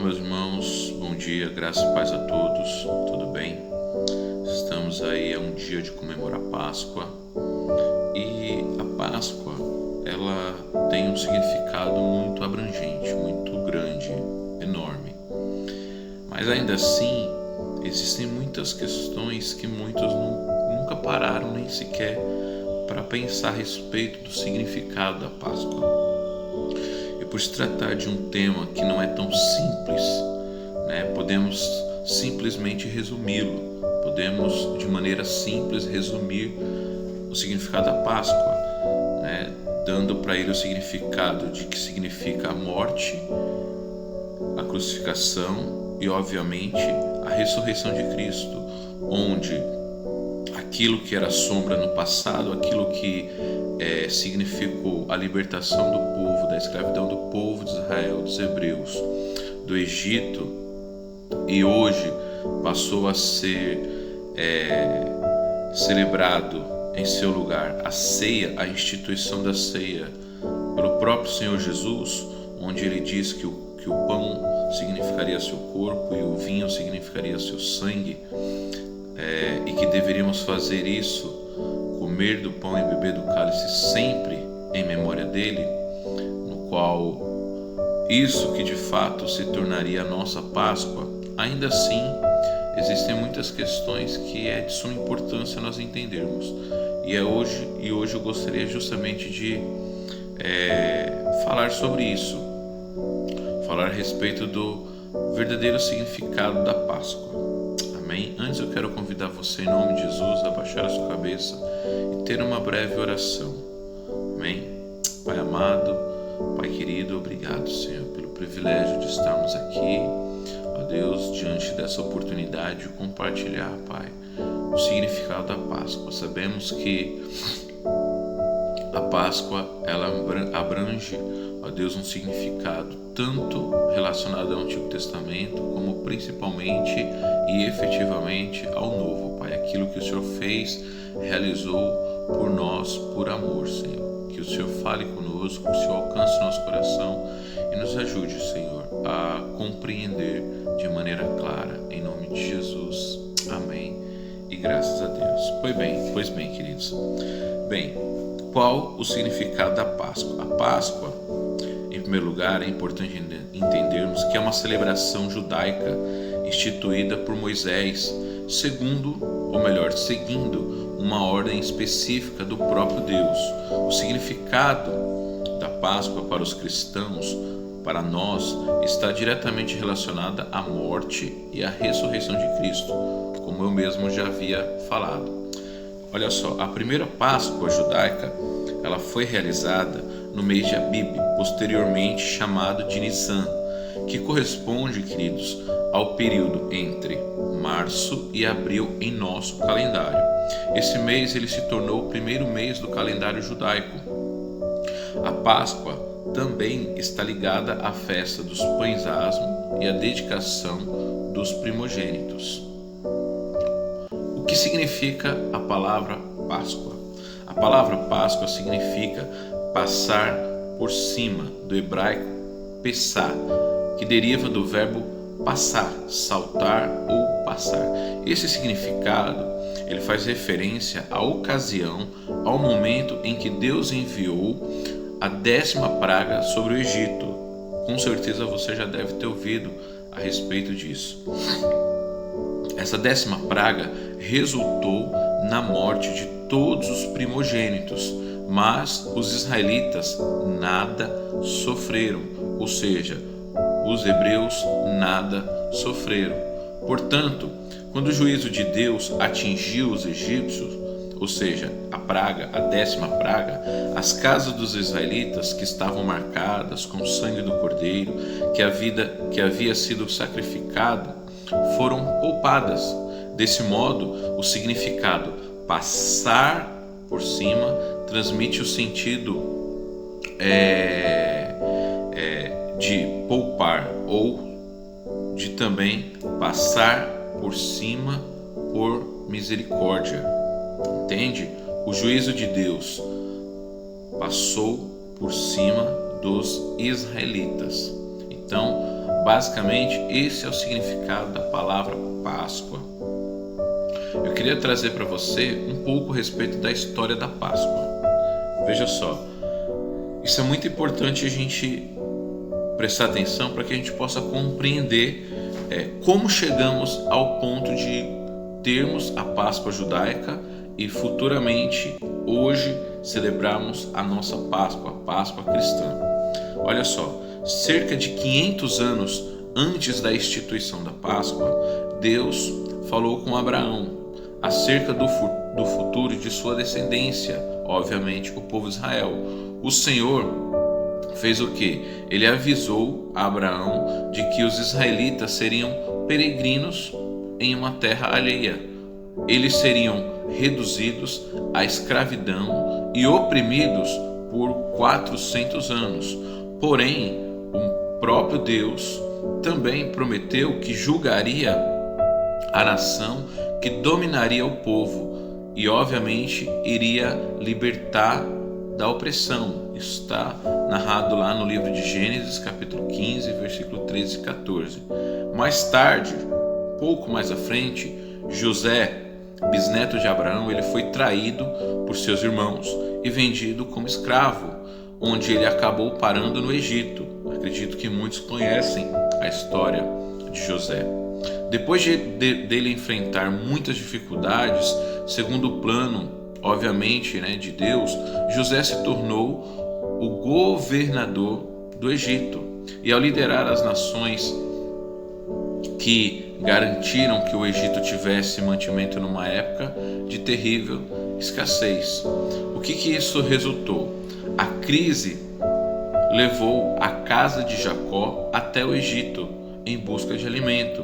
Meus irmãos, bom dia, graça e paz a todos, tudo bem? Estamos aí a um dia de comemorar a Páscoa e a Páscoa, ela tem um significado muito abrangente, muito grande, enorme. Mas ainda assim, existem muitas questões que muitos nunca pararam nem sequer para pensar a respeito do significado da Páscoa. E por se tratar de um tema que não é tão simples, podemos simplesmente resumi-lo. Podemos, de maneira simples, resumir o significado da Páscoa, dando para ele o significado de que significa a morte, a crucificação e, obviamente, a ressurreição de Cristo, onde aquilo que era sombra no passado, aquilo que significou a libertação do povo, da escravidão do povo de Israel, dos hebreus, do Egito, e hoje passou a ser celebrado em seu lugar a ceia, a instituição da ceia pelo próprio Senhor Jesus, onde ele diz que o pão significaria seu corpo e o vinho significaria seu sangue, e que deveríamos fazer isso, comer do pão e beber do cálice sempre em memória dele, no qual isso que de fato se tornaria a nossa Páscoa. Ainda assim, existem muitas questões que é de suma importância nós entendermos, e hoje eu gostaria justamente de falar sobre isso, falar a respeito do verdadeiro significado da Páscoa. Amém? Antes eu quero convidar você, em nome de Jesus, a baixar a sua cabeça e ter uma breve oração. Amém? Pai amado, Pai querido, obrigado, Senhor, pelo privilégio de estarmos aqui, ó Deus, diante dessa oportunidade de compartilhar, Pai, o significado da Páscoa. Sabemos que a Páscoa, ela abrange, ó Deus, um significado tanto relacionado ao Antigo Testamento, como principalmente e efetivamente ao Novo, Pai. Aquilo que o Senhor fez, realizou por nós, por amor, Senhor. Que o Senhor fale conosco, que o Senhor alcance nosso coração e nos ajude, Senhor, a compreender de maneira clara, em nome de Jesus. Amém. E graças a Deus. Pois bem, queridos. Bem, qual o significado da Páscoa? A Páscoa, em primeiro lugar, é importante entendermos que é uma celebração judaica instituída por Moisés, seguindo uma ordem específica do próprio Deus. O significado da Páscoa para os cristãos, para nós, está diretamente relacionada à morte e à ressurreição de Cristo, como eu mesmo já havia falado. Olha só, a primeira Páscoa judaica, ela foi realizada no mês de Abib, posteriormente chamado de Nissan, que corresponde, queridos, ao período entre março e abril em nosso calendário. Esse mês ele se tornou o primeiro mês do calendário judaico. A Páscoa também está ligada à festa dos pães asmos e à dedicação dos primogênitos. O que significa a palavra Páscoa? A palavra Páscoa significa passar por cima, do hebraico pessar, que deriva do verbo passar, saltar ou passar. Esse significado, ele faz referência à ocasião, ao momento em que Deus enviou a 10ª praga sobre o Egito. Com certeza você já deve ter ouvido a respeito disso. Essa 10ª praga resultou na morte de todos os primogênitos, mas os israelitas nada sofreram, ou seja, os hebreus nada sofreram. Portanto, quando o juízo de Deus atingiu os egípcios, ou seja, a praga, a 10ª praga, as casas dos israelitas que estavam marcadas com o sangue do cordeiro, que havia sido sacrificado, foram poupadas. Desse modo, o significado passar por cima transmite o sentido de poupar, ou de também passar por cima por misericórdia. Entende? O juízo de Deus passou por cima dos israelitas. Então, Basicamente, esse é o significado da palavra Páscoa. Eu queria trazer para você um pouco a respeito da história da Páscoa. Veja só, isso é muito importante a gente prestar atenção para que a gente possa compreender como chegamos ao ponto de termos a Páscoa judaica e futuramente, hoje, celebrarmos a nossa Páscoa, a Páscoa cristã. Olha só, cerca de 500 anos antes da instituição da Páscoa, Deus falou com Abraão acerca do futuro de sua descendência, obviamente o povo de Israel. O Senhor fez o que? Ele avisou a Abraão de que os israelitas seriam peregrinos em uma terra alheia. Eles seriam reduzidos à escravidão e oprimidos por 400 anos. Porém, o próprio Deus também prometeu que julgaria a nação, que dominaria o povo e, obviamente, iria libertar da opressão. Isso está narrado lá no livro de Gênesis, capítulo 15, versículo 13 e 14. Mais tarde, pouco mais à frente, José, bisneto de Abraão, ele foi traído por seus irmãos e vendido como escravo, onde ele acabou parando no Egito. Acredito que muitos conhecem a história de José. Depois dele enfrentar muitas dificuldades, segundo o plano, obviamente, de Deus, José se tornou o governador do Egito. E ao liderar as nações que garantiram que o Egito tivesse mantimento numa época de terrível escassez. O que isso resultou? A crise levou a casa de Jacó até o Egito em busca de alimento.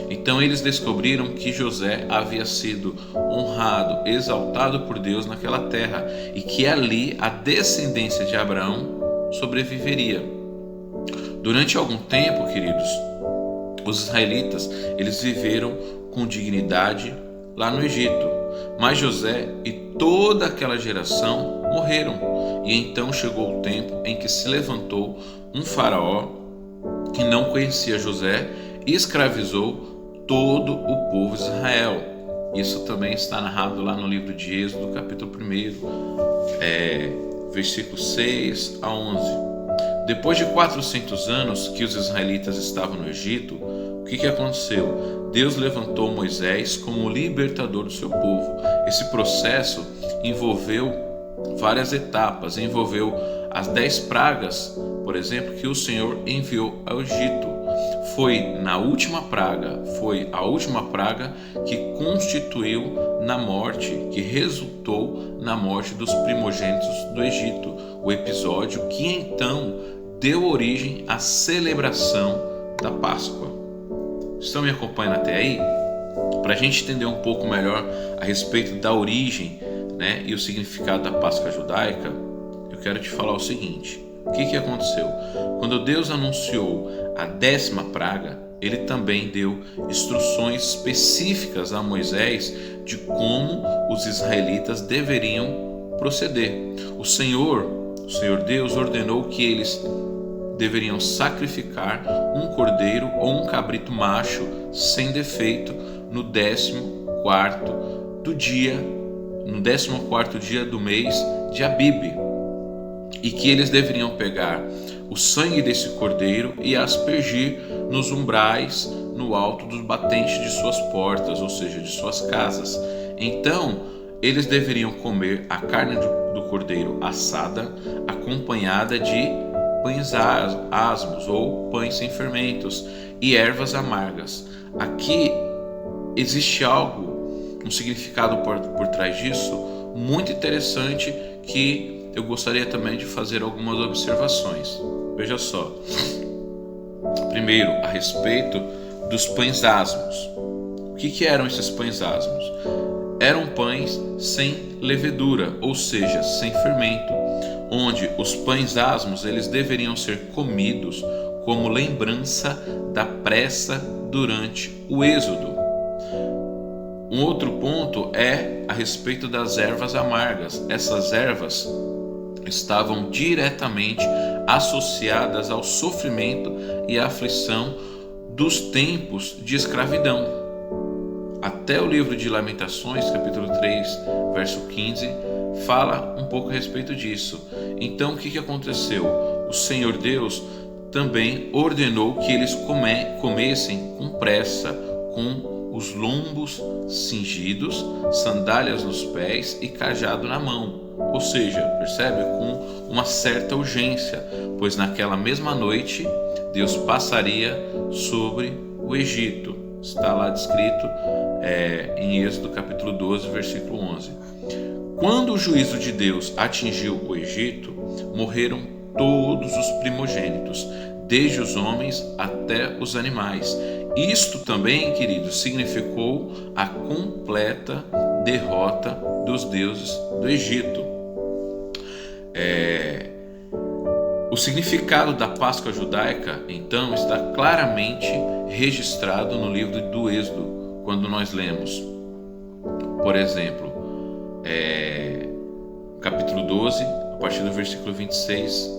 Então eles descobriram que José havia sido honrado, exaltado por Deus naquela terra e que ali a descendência de Abraão sobreviveria. Durante algum tempo, queridos, os israelitas, eles viveram com dignidade lá no Egito, mas José e toda aquela geração morreram. E então chegou o tempo em que se levantou um faraó que não conhecia José e escravizou todo o povo de Israel. Isso também está narrado lá no livro de Êxodo, capítulo 1, versículos 6 a 11. Depois de 400 anos que os israelitas estavam no Egito, o que aconteceu? Deus levantou Moisés como libertador do seu povo. Esse processo envolveu várias etapas, envolveu as 10 pragas, por exemplo, que o Senhor enviou ao Egito. Foi a última praga que constituiu na morte, que resultou na morte dos primogênitos do Egito. O episódio que então deu origem à celebração da Páscoa. Estão me acompanhando até aí? Para a gente entender um pouco melhor a respeito da origem, e o significado da Páscoa judaica, eu quero te falar o seguinte. O que aconteceu? Quando Deus anunciou a 10ª praga, ele também deu instruções específicas a Moisés de como os israelitas deveriam proceder. O Senhor Deus ordenou que eles deveriam sacrificar um cordeiro ou um cabrito macho sem defeito no 14º dia do mês de Abib, e que eles deveriam pegar o sangue desse cordeiro e aspergir nos umbrais, no alto dos batentes de suas portas, ou seja, de suas casas. Então, eles deveriam comer a carne do cordeiro assada, acompanhada de pães asmos ou pães sem fermentos e ervas amargas. Aqui existe um significado por trás disso muito interessante que eu gostaria também de fazer algumas observações. Veja só. Primeiro, a respeito dos pães asmos. O que eram esses pães asmos? Eram pães sem levedura, ou seja, sem fermento, onde os pães asmos eles deveriam ser comidos como lembrança da pressa durante o êxodo. Um outro ponto é a respeito das ervas amargas. Essas ervas estavam diretamente associadas ao sofrimento e à aflição dos tempos de escravidão. Até o livro de Lamentações, capítulo 3, verso 15, fala um pouco a respeito disso. Então, o que aconteceu? O Senhor Deus também ordenou que eles comessem com pressa, com os lombos cingidos, sandálias nos pés e cajado na mão. Ou seja, percebe? Com uma certa urgência, pois naquela mesma noite Deus passaria sobre o Egito. Está lá descrito em Êxodo capítulo 12, versículo 11. Quando o juízo de Deus atingiu o Egito, morreram todos os primogênitos, desde os homens até os animais. Isto também, queridos, significou a completa derrota dos deuses do Egito. O significado da Páscoa judaica, então, está claramente registrado no livro do Êxodo, quando nós lemos, por exemplo, capítulo 12, a partir do versículo 26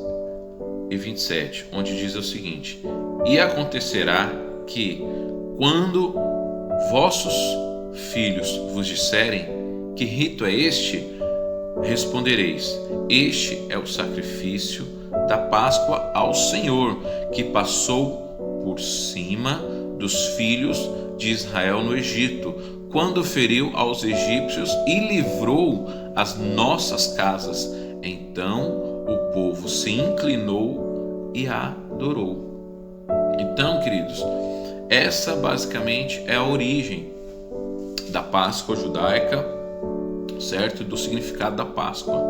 e 27, onde diz o seguinte: E acontecerá que, quando vossos filhos vos disserem: Que rito é este? Respondereis: Este é o sacrifício da Páscoa ao Senhor, que passou por cima dos filhos de Israel no Egito, quando feriu aos egípcios e livrou as nossas casas. Então o povo se inclinou e adorou. Então, queridos, essa basicamente é a origem da Páscoa judaica, certo? Do significado da Páscoa.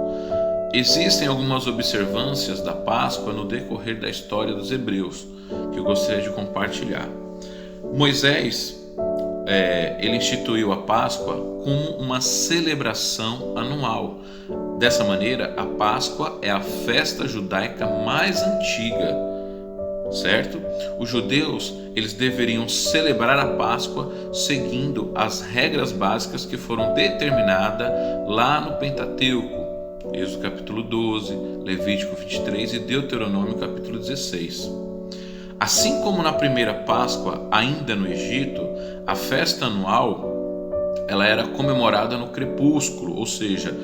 Existem algumas observâncias da Páscoa no decorrer da história dos hebreus que eu gostaria de compartilhar. Moisés, ele instituiu a Páscoa como uma celebração anual. Dessa maneira, a Páscoa é a festa judaica mais antiga, certo? Os judeus, eles deveriam celebrar a Páscoa seguindo as regras básicas que foram determinadas lá no Pentateuco, Êxodo capítulo 12, Levítico 23 e Deuteronômio capítulo 16. Assim como na primeira Páscoa, ainda no Egito, a festa anual ela era comemorada no crepúsculo, ou seja,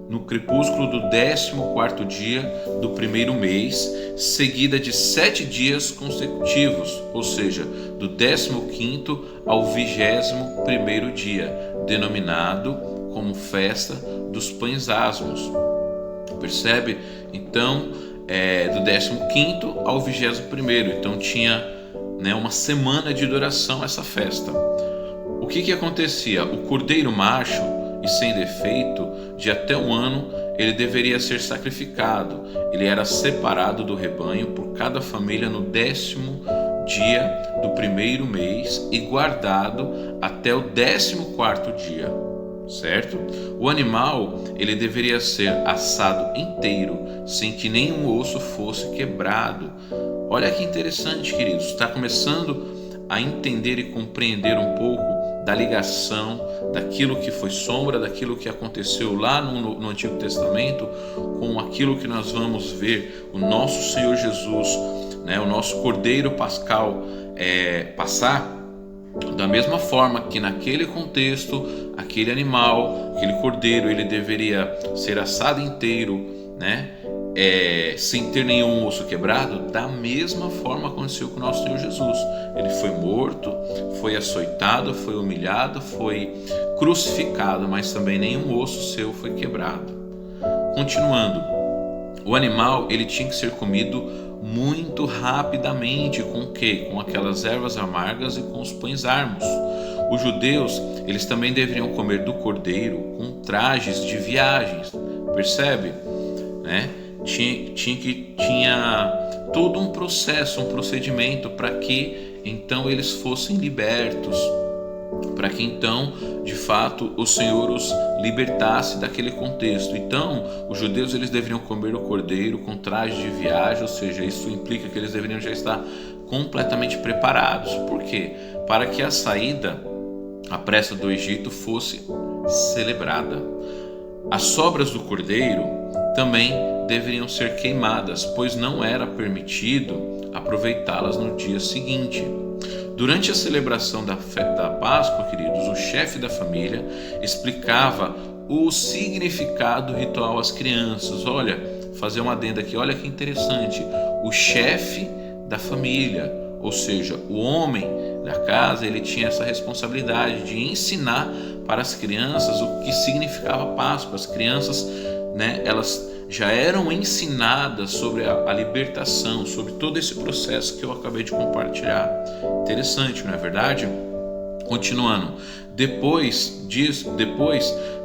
no crepúsculo do 14º dia do primeiro mês, seguida de 7 dias consecutivos, ou seja, do 15º ao 21º dia, denominado como festa dos pães asmos. Percebe? Então, do 15º ao 21º, então tinha uma semana de duração essa festa. O que acontecia? O cordeiro macho e sem defeito, de até um ano, ele deveria ser sacrificado. Ele era separado do rebanho por cada família no 10º dia do primeiro mês e guardado até o 14º dia, certo? O animal, ele deveria ser assado inteiro, sem que nenhum osso fosse quebrado. Olha que interessante, queridos, está começando a entender e compreender um pouco da ligação daquilo que foi sombra, daquilo que aconteceu lá no Antigo Testamento, com aquilo que nós vamos ver o nosso Senhor Jesus, o nosso Cordeiro Pascal passar. Da mesma forma que naquele contexto, aquele animal, aquele cordeiro, ele deveria ser assado inteiro, sem ter nenhum osso quebrado. Da mesma forma aconteceu com o nosso Senhor Jesus. Ele foi morto, foi açoitado, foi humilhado, foi crucificado, mas também nenhum osso seu foi quebrado. Continuando, o animal, ele tinha que ser comido muito rapidamente. Com o quê? Com aquelas ervas amargas e com os pães asmos. Os judeus, eles também deveriam comer do cordeiro com trajes de viagens. Percebe? Tinha todo um processo, um procedimento para que então eles fossem libertos, para que então de fato o Senhor os libertasse daquele contexto. Então os judeus, eles deveriam comer o cordeiro com traje de viagem, ou seja, isso implica que eles deveriam já estar completamente preparados. Por quê? Para que a saída à pressa do Egito fosse celebrada. As sobras do cordeiro também deveriam ser queimadas, pois não era permitido aproveitá-las no dia seguinte. Durante a celebração da Páscoa, queridos, o chefe da família explicava o significado ritual às crianças. Olha, fazer uma adenda aqui, olha que interessante. O chefe da família, ou seja, o homem da casa, ele tinha essa responsabilidade de ensinar para as crianças o que significava Páscoa. As crianças, elas já eram ensinadas sobre a libertação, sobre todo esse processo que eu acabei de compartilhar. Interessante, não é verdade? Continuando, depois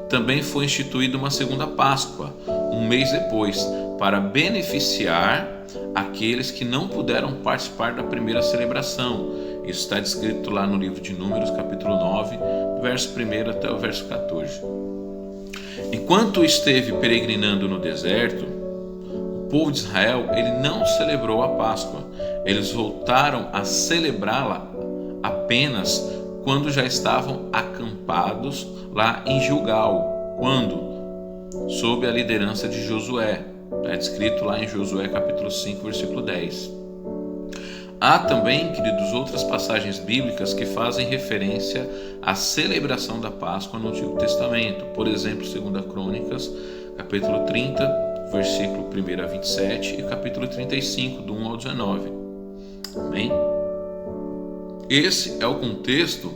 também foi instituída uma segunda Páscoa, um mês depois, para beneficiar aqueles que não puderam participar da primeira celebração. Isso está descrito lá no livro de Números, capítulo 9, do verso 1 até o verso 14. Enquanto esteve peregrinando no deserto, o povo de Israel ele não celebrou a Páscoa. Eles voltaram a celebrá-la apenas quando já estavam acampados lá em Gilgal, sob a liderança de Josué. Está descrito lá em Josué capítulo 5, versículo 10. Há também, queridos, outras passagens bíblicas que fazem referência à celebração da Páscoa no Antigo Testamento. Por exemplo, 2 Crônicas, capítulo 30, versículo 1 a 27 e capítulo 35, do 1 ao 19. Amém? Esse é o contexto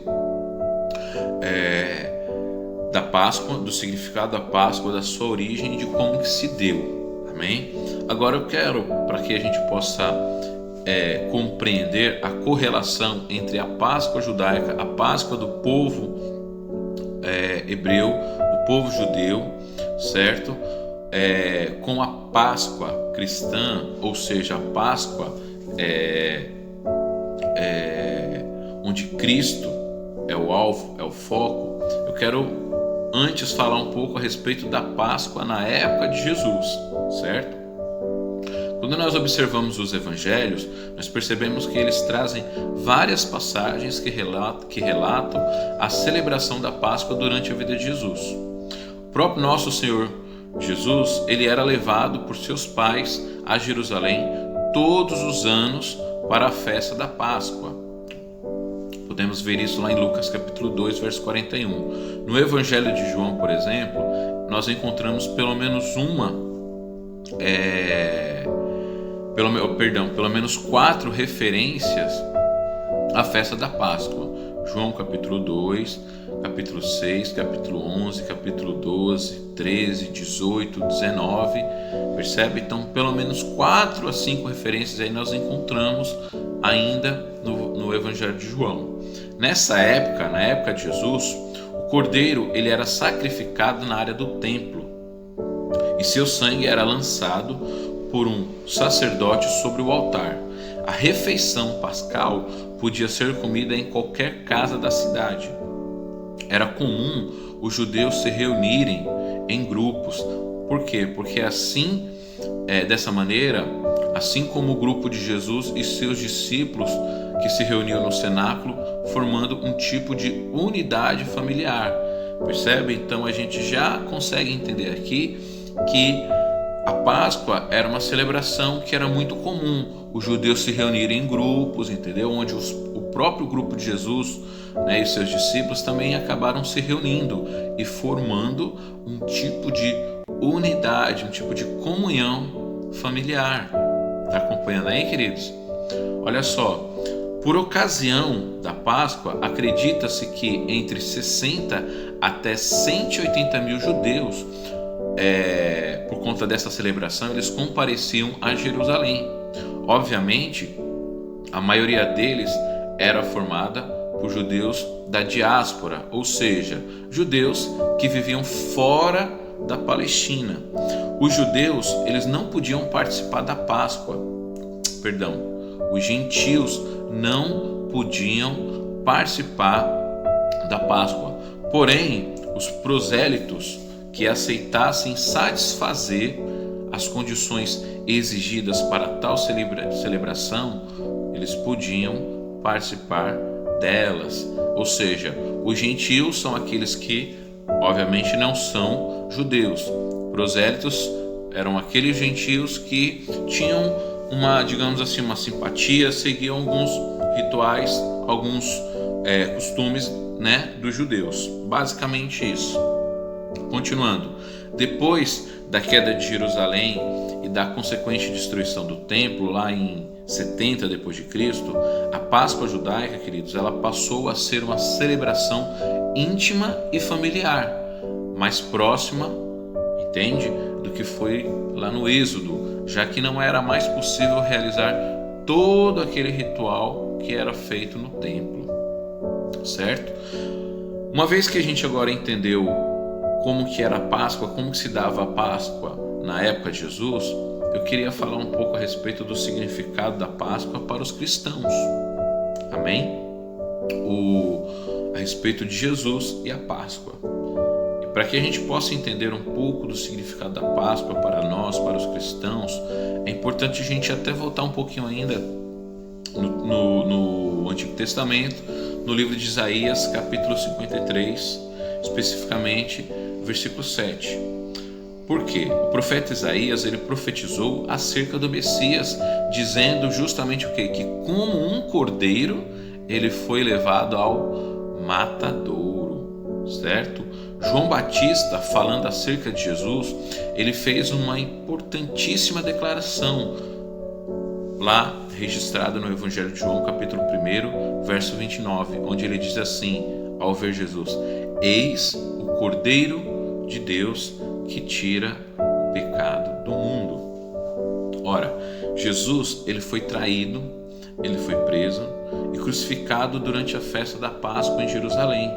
da Páscoa, do significado da Páscoa, da sua origem e de como que se deu. Amém? Agora eu quero, para que a gente possa compreender a correlação entre a Páscoa judaica, a Páscoa do povo hebreu, do povo judeu, certo? Com a Páscoa cristã, ou seja, a Páscoa onde Cristo é o alvo, é o foco. Eu quero antes falar um pouco a respeito da Páscoa na época de Jesus, certo? Quando nós observamos os evangelhos, nós percebemos que eles trazem várias passagens que relatam a celebração da Páscoa durante a vida de Jesus. O próprio nosso Senhor Jesus, ele era levado por seus pais a Jerusalém todos os anos para a festa da Páscoa. Podemos ver isso lá em Lucas capítulo 2, verso 41. No Evangelho de João, por exemplo, nós encontramos pelo menos pelo menos 4 referências à festa da Páscoa. João capítulo 2, capítulo 6, capítulo 11, capítulo 12, 13, 18, 19. Percebe? Então, pelo menos 4 a 5 referências aí nós encontramos ainda no Evangelho de João. Nessa época, na época de Jesus, o cordeiro ele era sacrificado na área do templo e seu sangue era lançado por um sacerdote sobre o altar. A refeição pascal podia ser comida em qualquer casa da cidade. Era comum os judeus se reunirem em grupos. Por quê? Porque assim, dessa maneira, assim como o grupo de Jesus e seus discípulos que se reuniam no cenáculo, formando um tipo de unidade familiar. Percebe? Então a gente já consegue entender aqui que a Páscoa era uma celebração que era muito comum os judeus se reunirem em grupos, entendeu? Onde o próprio grupo de Jesus, e seus discípulos também acabaram se reunindo e formando um tipo de unidade, um tipo de comunhão familiar. Está acompanhando aí, queridos? Olha só, por ocasião da Páscoa, acredita-se que entre 60 até 180 mil judeus, por conta dessa celebração, eles compareciam a Jerusalém. Obviamente, a maioria deles era formada por judeus da diáspora, ou seja, judeus que viviam fora da Palestina. Os judeus, eles não podiam participar da Páscoa. Os gentios não podiam participar da Páscoa. Porém, os prosélitos que aceitassem satisfazer as condições exigidas para tal celebração, eles podiam participar delas. Ou seja, os gentios são aqueles que, obviamente, não são judeus. Prosélitos eram aqueles gentios que tinham uma simpatia, seguiam alguns rituais, alguns costumes, né, dos judeus. Basicamente isso. Continuando, depois da queda de Jerusalém e da consequente destruição do templo lá em 70 depois de Cristo, a Páscoa judaica, queridos, ela passou a ser uma celebração íntima e familiar, mais próxima, entende, do que foi lá no Êxodo, já que não era mais possível realizar todo aquele ritual que era feito no templo, certo? Uma vez que a gente agora entendeu como que era a Páscoa, como que se dava a Páscoa na época de Jesus, eu queria falar um pouco a respeito do significado da Páscoa para os cristãos. Amém? A respeito de Jesus e a Páscoa. E para que a gente possa entender um pouco do significado da Páscoa para nós, para os cristãos, é importante a gente até voltar um pouquinho ainda no Antigo Testamento, no livro de Isaías, capítulo 53, especificamente versículo 7. Por quê? O profeta Isaías, ele profetizou acerca do Messias, dizendo justamente o quê? Que como um cordeiro, ele foi levado ao matadouro, certo? João Batista, falando acerca de Jesus, ele fez uma importantíssima declaração, lá registrada no Evangelho de João, capítulo 1, verso 29, onde ele diz assim, ao ver Jesus: eis o Cordeiro de Deus que tira o pecado do mundo. Ora, Jesus, ele foi traído, ele foi preso e crucificado durante a festa da Páscoa em Jerusalém.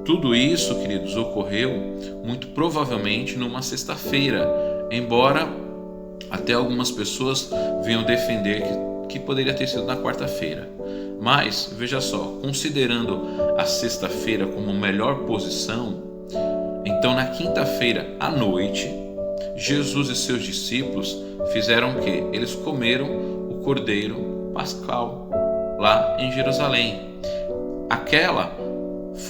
Tudo isso, queridos, ocorreu muito provavelmente numa sexta-feira, embora até algumas pessoas venham defender que poderia ter sido na quarta-feira. Mas, veja só, considerando a sexta-feira como melhor posição, então na quinta-feira à noite, Jesus e seus discípulos fizeram o quê? Eles comeram o cordeiro pascal lá em Jerusalém. Aquela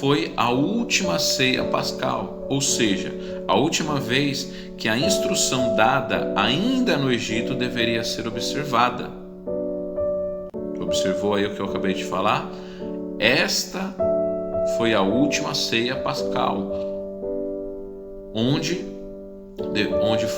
foi a última ceia pascal, ou seja, a última vez que a instrução dada ainda no Egito deveria ser observada. Observou aí o que eu acabei de falar? Esta foi a última ceia pascal, onde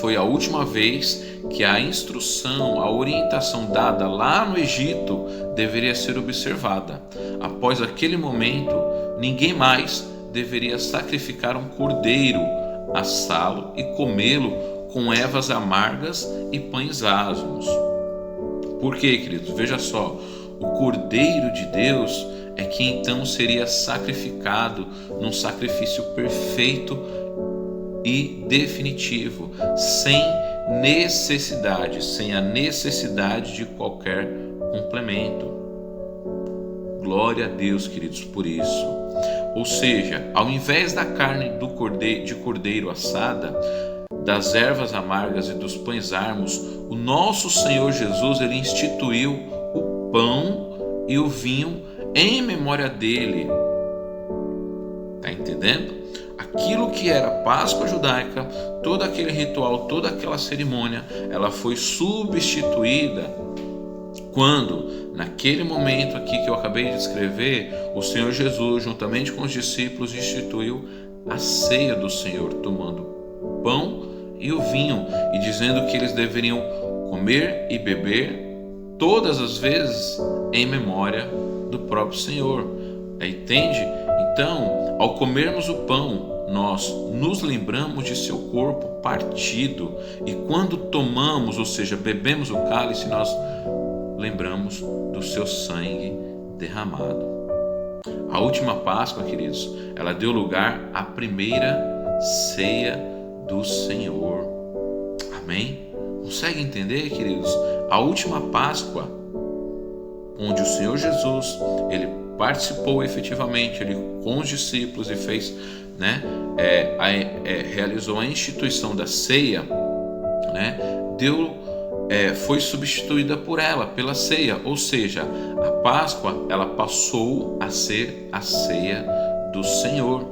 foi a última vez que a instrução, a orientação dada lá no Egito deveria ser observada. Após aquele momento, ninguém mais deveria sacrificar um cordeiro, assá-lo e comê-lo com ervas amargas e pães asmos. Por quê, queridos? Veja só, o Cordeiro de Deus é que então seria sacrificado num sacrifício perfeito e definitivo, sem a necessidade de qualquer complemento. Glória a Deus, queridos, por isso. Ou seja, ao invés da carne de cordeiro assada, das ervas amargas e dos pães asmos, o nosso Senhor Jesus, ele instituiu o pão e o vinho em memória dele. Está entendendo? Aquilo que era Páscoa judaica, todo aquele ritual, toda aquela cerimônia, ela foi substituída quando, naquele momento aqui que eu acabei de descrever, o Senhor Jesus, juntamente com os discípulos, instituiu a ceia do Senhor, tomando o pão e o vinho, e dizendo que eles deveriam comer e beber todas as vezes em memória do próprio Senhor. Entende? Então, ao comermos o pão, nós nos lembramos de seu corpo partido, e quando tomamos, ou seja, bebemos o cálice, nós lembramos do seu sangue derramado. A última Páscoa, queridos, ela deu lugar à primeira ceia do Senhor. Amém? Consegue entender, queridos? A última Páscoa, onde o Senhor Jesus, ele participou efetivamente, ele com os discípulos e fez, realizou a instituição da ceia, foi substituída pela ceia, ou seja, a Páscoa, ela passou a ser a ceia do Senhor.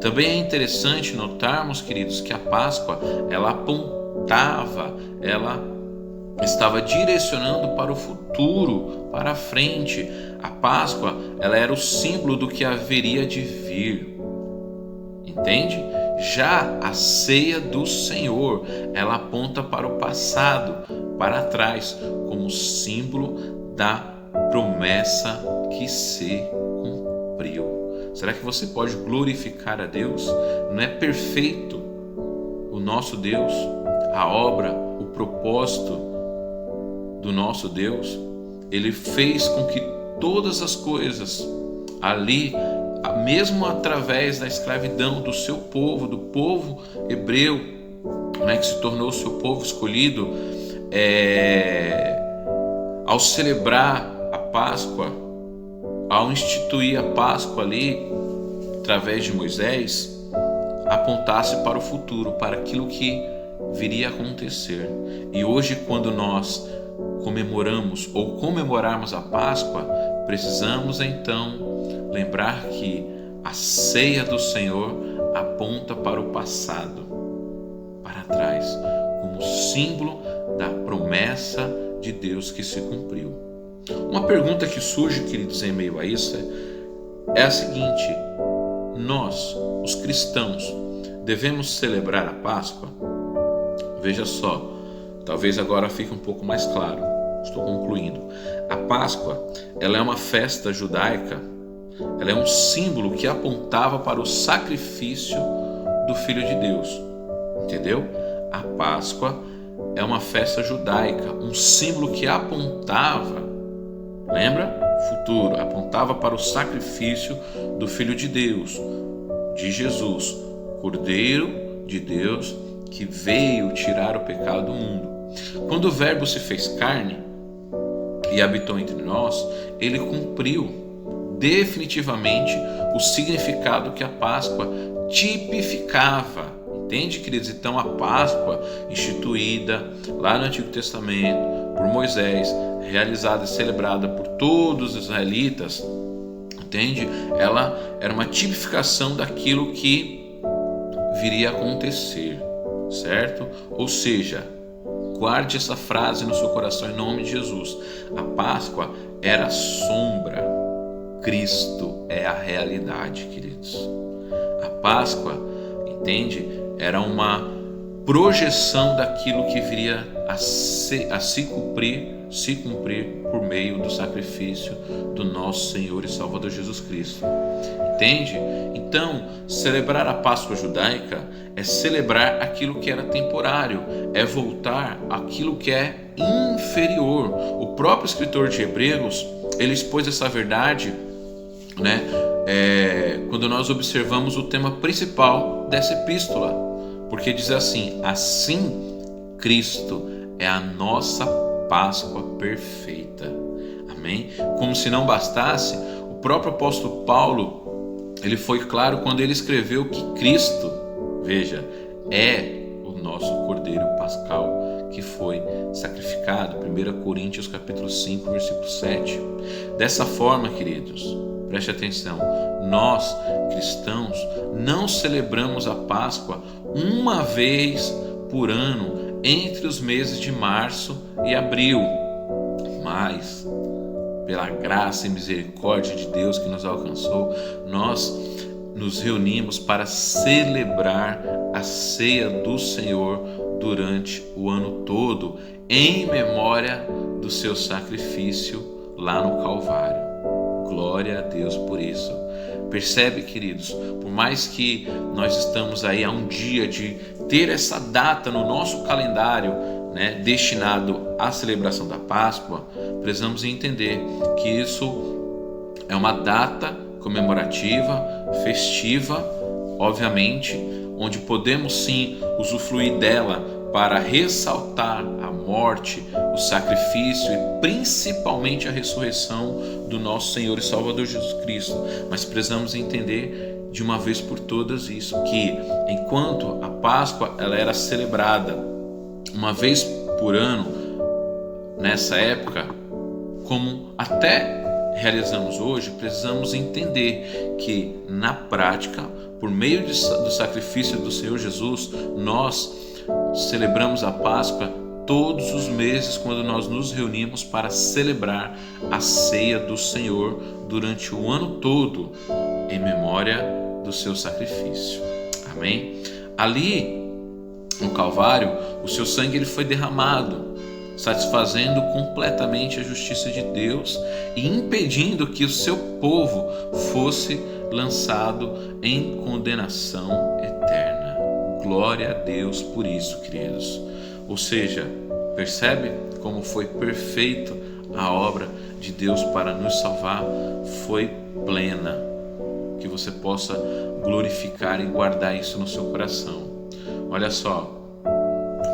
Também é interessante notarmos, queridos, que a Páscoa, ela apontava, ela estava direcionando para o futuro, para a frente. A Páscoa, ela era o símbolo do que haveria de vir. Entende? Já a ceia do Senhor, ela aponta para o passado, para trás, como símbolo da promessa que se cumpriu. Será que você pode glorificar a Deus? Não é perfeito o nosso Deus, a obra, o propósito do nosso Deus? Ele fez com que todas as coisas ali, mesmo através da escravidão do seu povo, do povo hebreu, que se tornou o seu povo escolhido, ao celebrar a Páscoa, ao instituir a Páscoa ali, através de Moisés, apontasse para o futuro, para aquilo que viria a acontecer. E hoje, quando nós comemoramos ou comemorarmos a Páscoa, precisamos então lembrar que a ceia do Senhor aponta para o passado, para trás, como símbolo da promessa de Deus que se cumpriu. Uma pergunta que surge, queridos, em meio a isso é a seguinte: nós, os cristãos, devemos celebrar a Páscoa? Veja só, talvez agora fique um pouco mais claro. Estou concluindo. A Páscoa, ela é uma festa judaica, ela é um símbolo que apontava para o sacrifício do Filho de Deus. Entendeu? A Páscoa é uma festa judaica, um símbolo que apontava, lembra? Futuro, apontava para o sacrifício do Filho de Deus, de Jesus, Cordeiro de Deus, que veio tirar o pecado do mundo. Quando o Verbo se fez carne e habitou entre nós, ele cumpriu definitivamente o significado que a Páscoa tipificava. Entende, queridos? Então a Páscoa, instituída lá no Antigo Testamento por Moisés, realizada e celebrada por todos os israelitas, entende? Ela era uma tipificação daquilo que viria a acontecer, certo? Ou seja, guarde essa frase no seu coração em nome de Jesus. A Páscoa era a sombra, Cristo é a realidade, queridos. A Páscoa, entende? Era uma projeção daquilo que viria a se cumprir por meio do sacrifício do nosso Senhor e Salvador Jesus Cristo. Entende? Então, celebrar a Páscoa judaica é celebrar aquilo que era temporário, é voltar àquilo que é inferior. O próprio escritor de Hebreus, ele expôs essa verdade, quando nós observamos o tema principal dessa epístola, porque diz assim: assim Cristo é a nossa Páscoa perfeita. Amém? Como se não bastasse, o próprio apóstolo Paulo, ele foi claro quando ele escreveu que Cristo, veja, é o nosso Cordeiro Pascal que foi sacrificado. 1 Coríntios capítulo 5, versículo 7. Dessa forma, queridos, preste atenção, nós cristãos não celebramos a Páscoa uma vez por ano entre os meses de março e abril, mas pela graça e misericórdia de Deus que nos alcançou, nós nos reunimos para celebrar a ceia do Senhor durante o ano todo, em memória do seu sacrifício lá no Calvário. Glória a Deus por isso. Percebe, queridos, por mais que nós estamos aí a um dia de ter essa data no nosso calendário, destinado à celebração da Páscoa, precisamos entender que isso é uma data comemorativa, festiva, obviamente, onde podemos sim usufruir dela para ressaltar a morte, o sacrifício e principalmente a ressurreição do nosso Senhor e Salvador Jesus Cristo. Mas precisamos entender de uma vez por todas isso, que enquanto a Páscoa ela era celebrada uma vez por ano, nessa época, como até realizamos hoje, precisamos entender que na prática, por meio do sacrifício do Senhor Jesus, nós celebramos a Páscoa todos os meses quando nós nos reunimos para celebrar a ceia do Senhor durante o ano todo, em memória do seu sacrifício. Amém? Ali no Calvário, o seu sangue ele foi derramado, satisfazendo completamente a justiça de Deus e impedindo que o seu povo fosse lançado em condenação eterna. Glória a Deus por isso, queridos. Ou seja, percebe como foi perfeito a obra de Deus para nos salvar? Foi plena. Que você possa glorificar e guardar isso no seu coração. Olha só.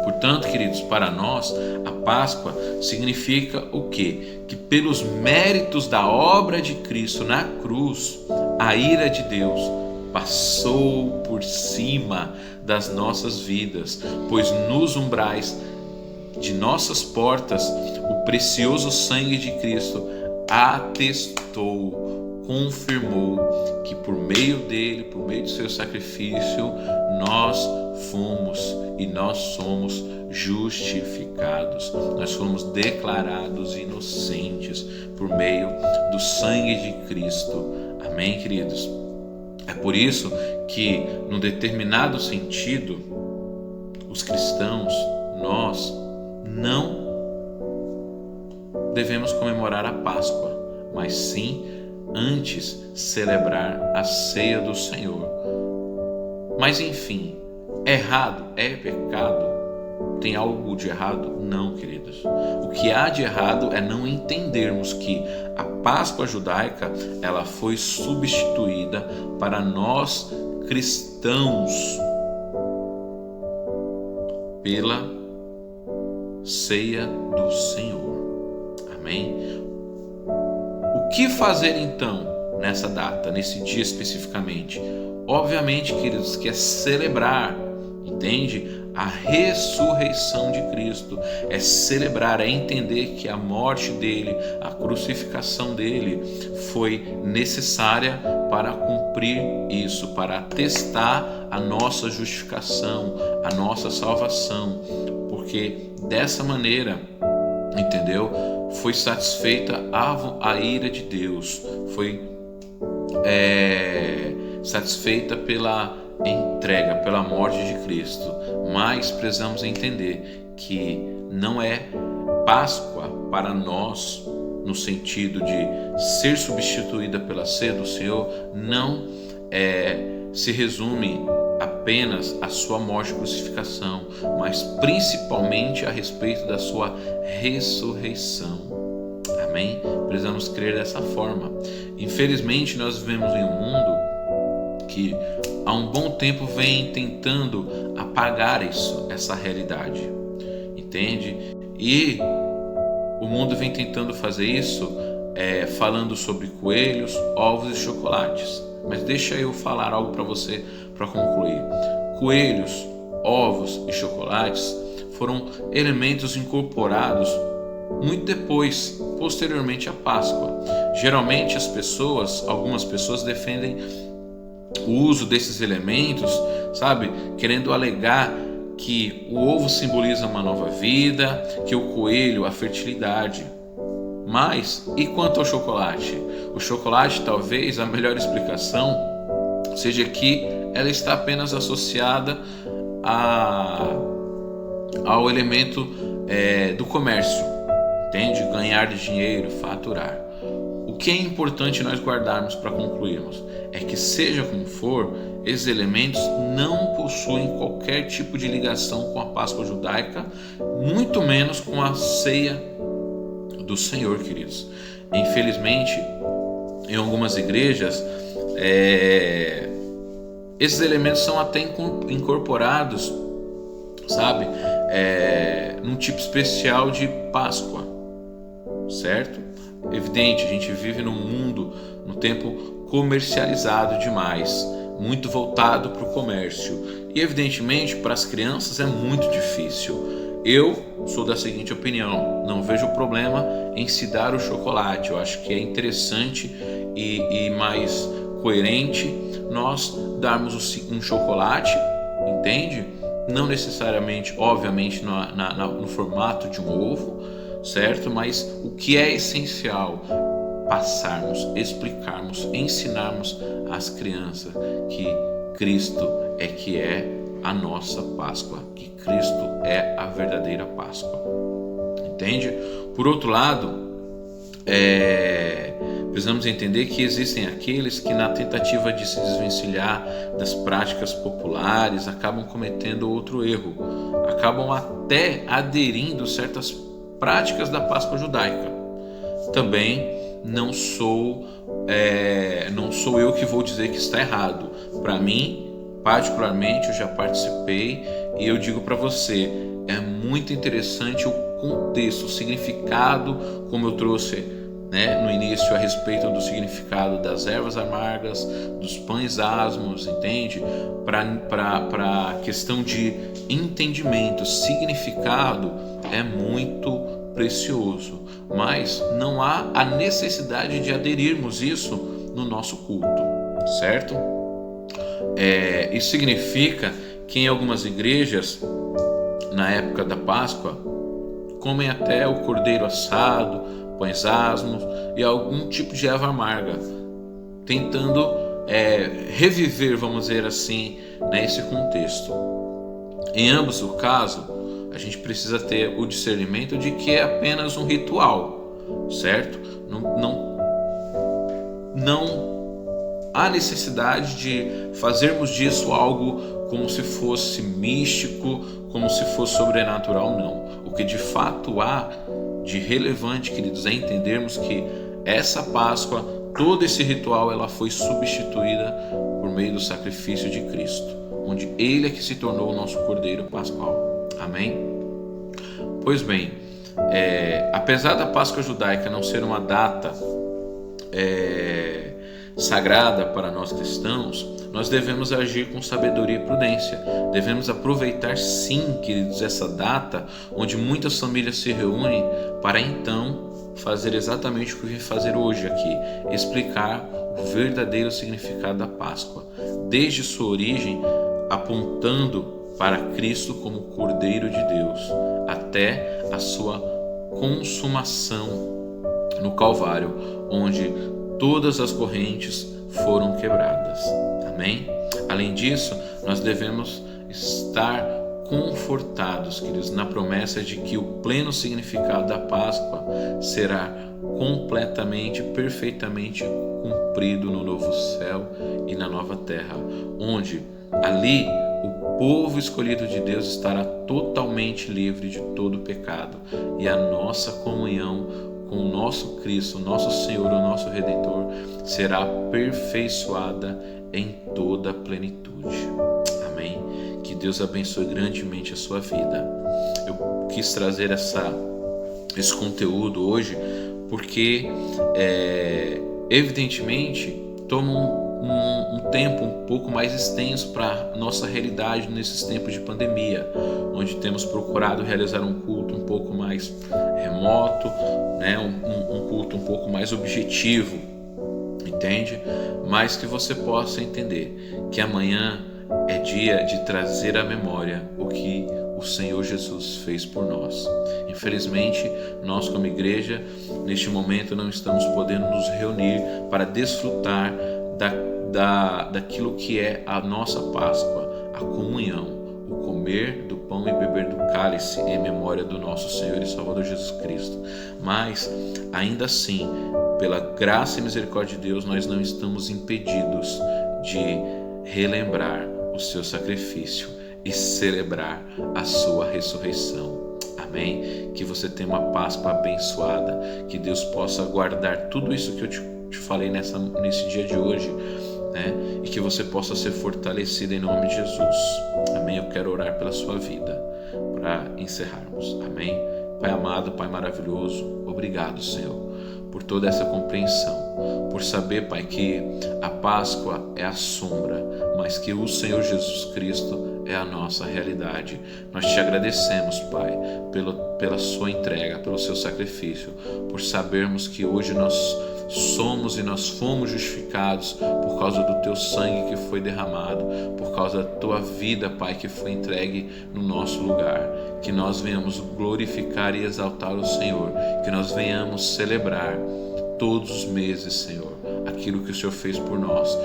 Portanto, queridos, para nós, a Páscoa significa o quê? Que pelos méritos da obra de Cristo na cruz, a ira de Deus passou por cima das nossas vidas, pois nos umbrais de nossas portas, o precioso sangue de Cristo atestou, confirmou que por meio dele, por meio do seu sacrifício, nós fomos e nós somos justificados, nós fomos declarados inocentes por meio do sangue de Cristo. Amém, queridos? É por isso que, num determinado sentido, os cristãos, nós não devemos comemorar a Páscoa, mas sim antes celebrar a ceia do Senhor. Mas enfim, errado é pecado? Tem algo de errado? Não, queridos. O que há de errado é não entendermos que a Páscoa judaica ela foi substituída para nós cristãos pela ceia do Senhor. Amém? O que fazer então nessa data, nesse dia especificamente? Obviamente, queridos, que é celebrar, entende? A ressurreição de Cristo, é celebrar, é entender que a morte dele, a crucificação dele foi necessária para cumprir isso, para atestar a nossa justificação, a nossa salvação, porque dessa maneira, entendeu? Foi satisfeita a ira de Deus, foi satisfeita pela entrega, pela morte de Cristo. Mas precisamos entender que não é Páscoa para nós, no sentido de ser substituída pela ceia do Senhor, não se resume apenas à sua morte e crucificação, mas principalmente a respeito da sua ressurreição. Amém? Precisamos crer dessa forma. Infelizmente, nós vivemos em um mundo que há um bom tempo vem tentando apagar essa realidade, entende? E o mundo vem tentando fazer isso falando sobre coelhos, ovos e chocolates. Mas deixa eu falar algo para você para concluir. Coelhos, ovos e chocolates foram elementos incorporados muito depois, posteriormente à Páscoa. Geralmente algumas pessoas defendem o uso desses elementos, sabe, querendo alegar que o ovo simboliza uma nova vida, que o coelho a fertilidade. Mas e quanto ao chocolate? O chocolate, talvez a melhor explicação seja que ela está apenas associada ao elemento do comércio, entende? Ganhar dinheiro, faturar. O que é importante nós guardarmos para concluirmos é que, seja como for, esses elementos não possuem qualquer tipo de ligação com a Páscoa judaica, muito menos com a ceia do Senhor, queridos. Infelizmente, em algumas igrejas, esses elementos são até incorporados, sabe, num tipo especial de Páscoa, certo? Evidente, a gente vive num mundo, num tempo comercializado demais, muito voltado para o comércio. E evidentemente para as crianças é muito difícil. Eu sou da seguinte opinião: não vejo problema em se dar o chocolate. Eu acho que é interessante e mais coerente nós darmos um chocolate, entende? não necessariamente, obviamente, no formato de um ovo, certo? Mas o que é essencial? Passarmos, explicarmos, ensinarmos às crianças que Cristo é a nossa Páscoa, que Cristo é a verdadeira Páscoa. Entende? Por outro lado, precisamos entender que existem aqueles que, na tentativa de se desvencilhar das práticas populares, acabam cometendo outro erro, acabam até aderindo certas práticas da Páscoa judaica. Também não sou eu que vou dizer que está errado. Para mim, particularmente, eu já participei e eu digo para você, é muito interessante o contexto, o significado, como eu trouxe, né, no início a respeito do significado das ervas amargas, dos pães asmos, entende? Para a questão de entendimento, significado é muito precioso, mas não há a necessidade de aderirmos isso no nosso culto, certo? Isso significa que em algumas igrejas, na época da Páscoa, comem até o cordeiro assado, pães asmos e algum tipo de erva amarga, tentando reviver, vamos dizer assim, nesse contexto. Em ambos os casos, a gente precisa ter o discernimento de que é apenas um ritual, certo? Não há necessidade de fazermos disso algo como se fosse místico, como se fosse sobrenatural, não. O que de fato há de relevante, queridos, é entendermos que essa Páscoa, todo esse ritual, ela foi substituída por meio do sacrifício de Cristo, onde Ele é que se tornou o nosso Cordeiro Pascual. Amém? Pois bem, apesar da Páscoa judaica não ser uma data sagrada para nós cristãos, nós devemos agir com sabedoria e prudência. Devemos aproveitar, sim, queridos, essa data onde muitas famílias se reúnem para então fazer exatamente o que eu vim fazer hoje aqui, explicar o verdadeiro significado da Páscoa, desde sua origem, apontando para Cristo como Cordeiro de Deus, até a sua consumação no Calvário, onde todas as correntes foram quebradas. Amém? Além disso, nós devemos estar confortados, queridos, na promessa de que o pleno significado da Páscoa será completamente, perfeitamente cumprido no novo céu e na nova terra, onde ali o povo escolhido de Deus estará totalmente livre de todo pecado e a nossa comunhão com o nosso Cristo, o nosso Senhor, o nosso Redentor, será aperfeiçoada em toda a plenitude. Amém? Que Deus abençoe grandemente a sua vida. Eu quis trazer esse conteúdo hoje porque, evidentemente, toma um tempo um pouco mais extenso para nossa realidade nesses tempos de pandemia, onde temos procurado realizar um culto um pouco mais remoto, né? um culto um pouco mais objetivo, entende? Mas que você possa entender que amanhã é dia de trazer à memória o que o Senhor Jesus fez por nós. Infelizmente, nós como igreja, neste momento não estamos podendo nos reunir para desfrutar daquilo que é a nossa Páscoa, a comunhão, o comer do pão e beber do cálice em memória do nosso Senhor e Salvador Jesus Cristo. Mas, ainda assim, pela graça e misericórdia de Deus, nós não estamos impedidos de relembrar o seu sacrifício e celebrar a sua ressurreição. Amém? Que você tenha uma Páscoa abençoada, que Deus possa guardar tudo isso que eu te falei nesse dia de hoje, né? E que você possa ser fortalecido em nome de Jesus. Amém? Eu quero orar pela sua vida para encerrarmos. Amém? Pai amado, Pai maravilhoso, obrigado, Senhor, por toda essa compreensão, por saber, Pai, que a Páscoa é a sombra, mas que o Senhor Jesus Cristo é a nossa realidade. Nós te agradecemos, Pai, pela sua entrega, pelo seu sacrifício, por sabermos que hoje nós somos e nós fomos justificados por causa do teu sangue que foi derramado, por causa da tua vida, Pai, que foi entregue no nosso lugar. Que nós venhamos glorificar e exaltar o Senhor, que nós venhamos celebrar todos os meses, Senhor, aquilo que o Senhor fez por nós,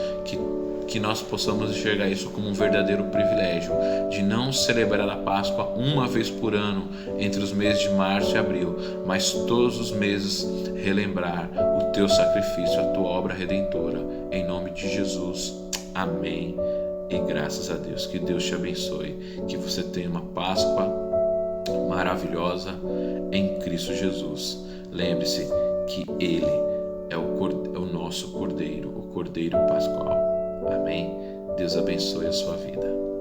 que nós possamos enxergar isso como um verdadeiro privilégio, de não celebrar a Páscoa uma vez por ano entre os meses de março e abril, mas todos os meses relembrar o teu sacrifício, a tua obra redentora. Em nome de Jesus, amém e graças a Deus. Que Deus te abençoe, que você tenha uma Páscoa maravilhosa em Cristo Jesus. Lembre-se que Ele é o nosso Cordeiro, o Cordeiro Pascual. Amém? Deus abençoe a sua vida.